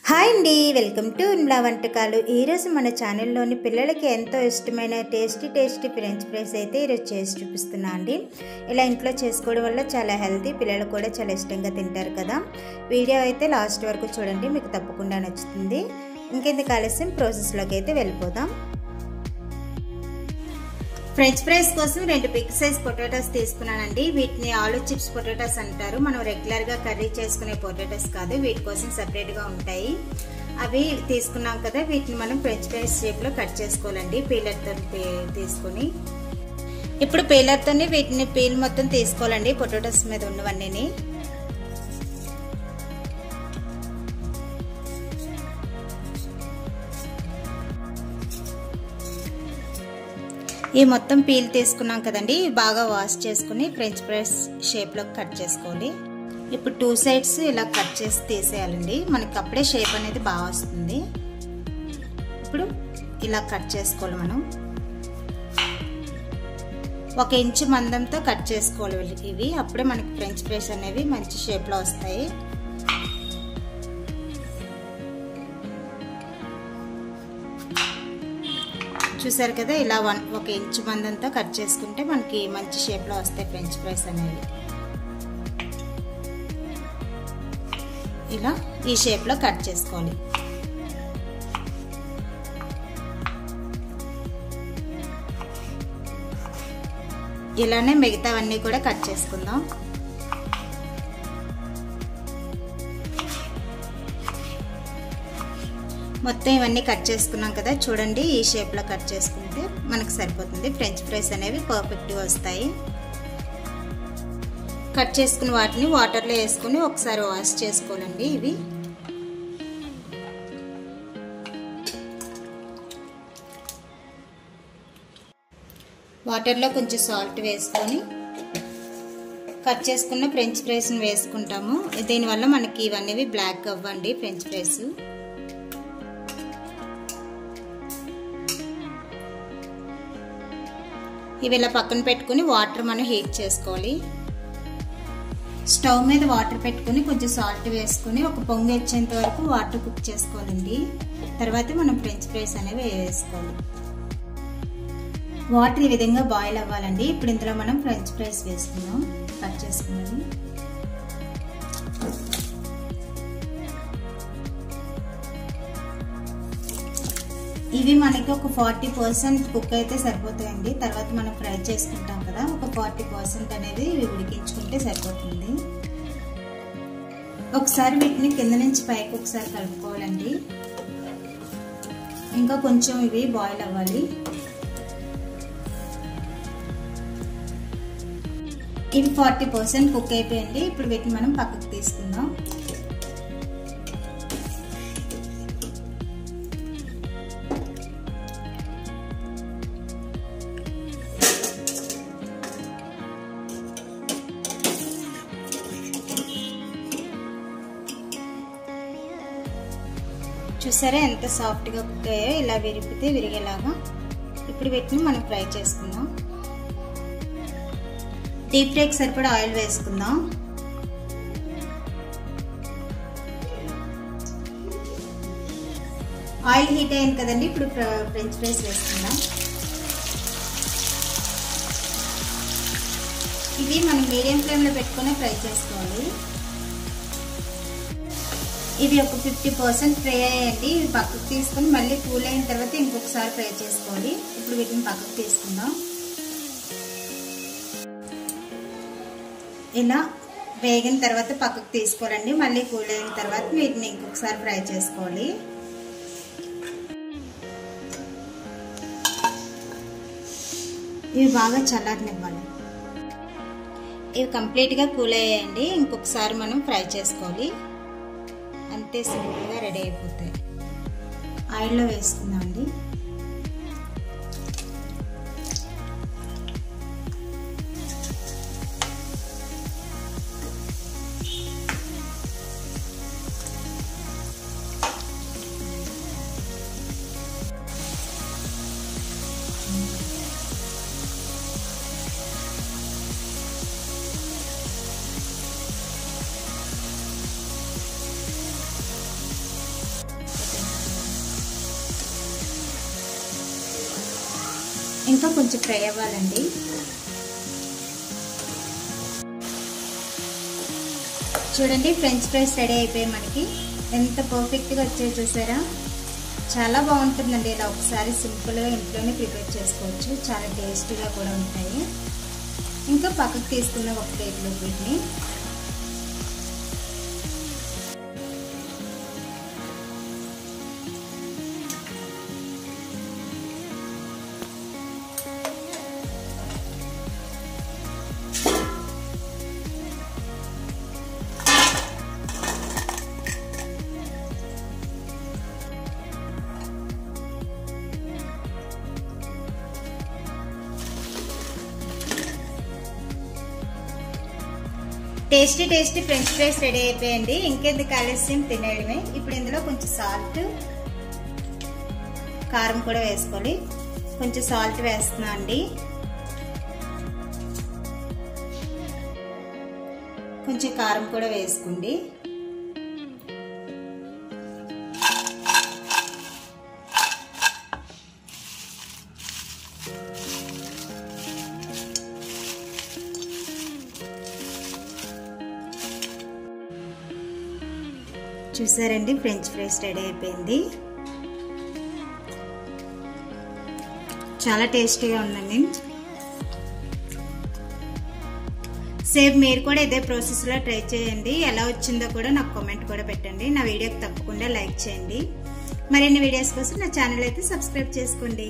Hi అండి, welcome to ఇమ్లా వంటకాలు. ఈరోజు మన ఛానల్లోని పిల్లలకి ఎంతో ఇష్టమైన టేస్టీ ఫ్రెంచ్ ఫ్రైస్ అయితే ఈరోజు చేసి చూపిస్తున్నా అండి. ఇలా ఇంట్లో చేసుకోవడం వల్ల చాలా హెల్తీ, పిల్లలు కూడా చాలా ఇష్టంగా తింటారు కదా. వీడియో అయితే లాస్ట్ వరకు చూడండి, మీకు తప్పకుండా నచ్చుతుంది. ఇంకెందుకు ఆలస్యం, ప్రాసెస్లోకి అయితే వెళ్ళిపోదాం. ఫ్రెంచ్ ఫ్రైస్ కోసం 2 బిగ్ సైజ్ పొటాటోస్ తీసుకున్నానండి. వీటిని ఆలూ చిప్స్ పొటాటోస్ అంటారు. మనం రెగ్యులర్ గా కర్రీ చేసుకునే పొటాటోస్ కాదు, వీటి కోసం సెపరేట్ గా ఉంటాయి. అవి తీసుకున్నాం కదా, వీటిని మనం ఫ్రెంచ్ ఫ్రైస్ షేప్ లో కట్ చేసుకోవాలండి. పీలర్ తో తీసుకుని ఇప్పుడు పీలర్ తోని వీటిని పీల్ మొత్తం తీసుకోవాలండి, పొటాటోస్ మీద ఉన్నవన్నీ. ఈ మొత్తం పీల్ తీసుకున్నాం కదండి, బాగా వాష్ చేసుకుని ఫ్రెంచ్ ఫ్రైస్ షేప్లో కట్ చేసుకోవాలి. ఇప్పుడు 2 సైడ్స్ ఇలా కట్ చేసి తీసేయాలండి, మనకి అప్పుడే షేప్ అనేది బాగా వస్తుంది. ఇప్పుడు ఇలా కట్ చేసుకోవాలి. మనం 1 ఇంచు మందంతో కట్ చేసుకోవాలి ఇవి, అప్పుడే మనకి ఫ్రెంచ్ ఫ్రైస్ అనేవి మంచి షేప్లో వస్తాయి. చూసారు కదా, ఇలా 1 ఇంచు మందంతో కట్ చేసుకుంటే మనకి మంచి షేప్లో వస్తాయి ఫ్రెంచ్ ఫ్రైస్ అనేవి. ఇలా ఈ షేప్లో కట్ చేసుకోవాలి. ఇలానే మిగతావన్నీ కూడా కట్ చేసుకుందాం. మొత్తం ఇవన్నీ కట్ చేసుకున్నాం కదా, చూడండి ఈ షేప్లో కట్ చేసుకుంటే మనకు సరిపోతుంది. ఫ్రెంచ్ ఫ్రైస్ అనేవి పర్ఫెక్ట్గా వస్తాయి. కట్ చేసుకున్న వాటిని వాటర్లో వేసుకుని ఒకసారి వాష్ చేసుకోవాలండి. ఇవి వాటర్లో కొంచెం సాల్ట్ వేసుకొని కట్ చేసుకున్న ఫ్రెంచ్ ఫ్రైస్ని వేసుకుంటాము. దీనివల్ల మనకి ఇవన్నీ బ్లాక్ అవ్వండి ఫ్రెంచ్ ఫ్రైస్. ఇవి ఇలా పక్కన పెట్టుకుని వాటర్ మనం హీట్ చేసుకోవాలి. స్టవ్ మీద వాటర్ పెట్టుకుని కొంచెం సాల్ట్ వేసుకుని ఒక పొంగు వచ్చేంత వరకు వాటర్ కుక్ చేసుకోవాలండి. తర్వాత మనం ఫ్రెంచ్ ఫ్రైస్ అనేవి వేసుకోవాలి. వాటర్ ఈ విధంగా బాయిల్ అవ్వాలండి. ఇప్పుడు ఇందులో మనం ఫ్రెంచ్ ఫ్రైస్ వేసుకుందాం, కట్ చేసుకున్నది. ఇవి మనకి ఒక 40% కుక్ అయితే సరిపోతాయండి. తర్వాత మనం ఫ్రై చేసుకుంటాం కదా, ఒక 40% అనేది ఇవి ఉడికించుకుంటే సరిపోతుంది. ఒకసారి వీటిని కింద నుంచి పైకి ఒకసారి కలుపుకోవాలండి. ఇంకా కొంచెం ఇవి బాయిల్ అవ్వాలి. ఇవి 40% కుక్ అయిపోయింది. ఇప్పుడు వీటిని మనం పక్కకు తీసుకుందాం. చూసారా ఎంత సాఫ్ట్గా కుక్ అయ్యాయో, ఇలా విరిపితే విరిగేలాగా. ఇప్పుడు వీటిని మనం ఫ్రై చేసుకుందాం. డీప్ ఫ్రైకి సరిపడా ఆయిల్ వేసుకుందాం. ఆయిల్ హీట్ అయింది కదండి, ఇప్పుడు ఫ్రెంచ్ ఫ్రైస్ వేసుకుందాం. ఇవి మనం మీడియం ఫ్లేమ్లో పెట్టుకుని ఫ్రై చేసుకోవాలి. ఇవి ఒక 50% ఫ్రై అయ్యండి. ఇవి పక్కకు తీసుకొని మళ్ళీ కూల్ అయిన తర్వాత ఇంకొకసారి ఫ్రై చేసుకోవాలి. ఇప్పుడు వీటిని పక్కకు తీసుకుందాం. ఇలా వేగిన తర్వాత పక్కకు తీసుకోవాలండి. మళ్ళీ కూల్ అయిన తర్వాత వీటిని ఇంకొకసారి ఫ్రై చేసుకోవాలి. ఇవి బాగా చల్లారనివ్వాలి. ఇవి కంప్లీట్గా కూల్ అయ్యాయండి. ఇంకొకసారి మనం ఫ్రై చేసుకోవాలి. అంతే, సింపుల్గా రెడీ అయిపోతాయి. ఆయిల్లో వేసుకుందామండి. ఇంకా కొంచెం ఫ్రై అవ్వాలండి. చూడండి ఫ్రెంచ్ ఫ్రైస్ రెడీ అయిపోయాయి. మనకి ఎంత పర్ఫెక్ట్గా వచ్చాయో చూసారా. చాలా బాగుంటుందండి. ఇలా ఒకసారి సింపుల్గా ఇంట్లోనే ప్రిపేర్ చేసుకోవచ్చు. చాలా టేస్టీగా కూడా ఉంటాయి. ఇంకా పక్కకు తీసుకున్న ఒక ప్లేట్లో వీటిని tasty tasty French fries ready అయిపోయాయండి. ఇంకెందుకు ఆలస్యం, తినేయడమే. ఇప్పుడు ఇందులో కొంచెం సాల్ట్, కారం కూడా వేసుకోవాలి. కొంచెం సాల్ట్ వేస్తున్నా అండి. కొంచెం కారం కూడా వేసుకోండి. చూసారండి ఫ్రెంచ్ ఫ్రైస్ రెడీ అయిపోయింది. చాలా టేస్టీగా ఉందండి. సేమ్ మీరు కూడా ఇదే ప్రాసెస్లో ట్రై చేయండి. ఎలా వచ్చిందో కూడా నాకు కామెంట్ కూడా పెట్టండి. నా వీడియోకి తప్పకుండా లైక్ చేయండి. మరిన్ని వీడియోస్ కోసం నా ఛానల్ అయితే సబ్స్క్రైబ్ చేసుకోండి.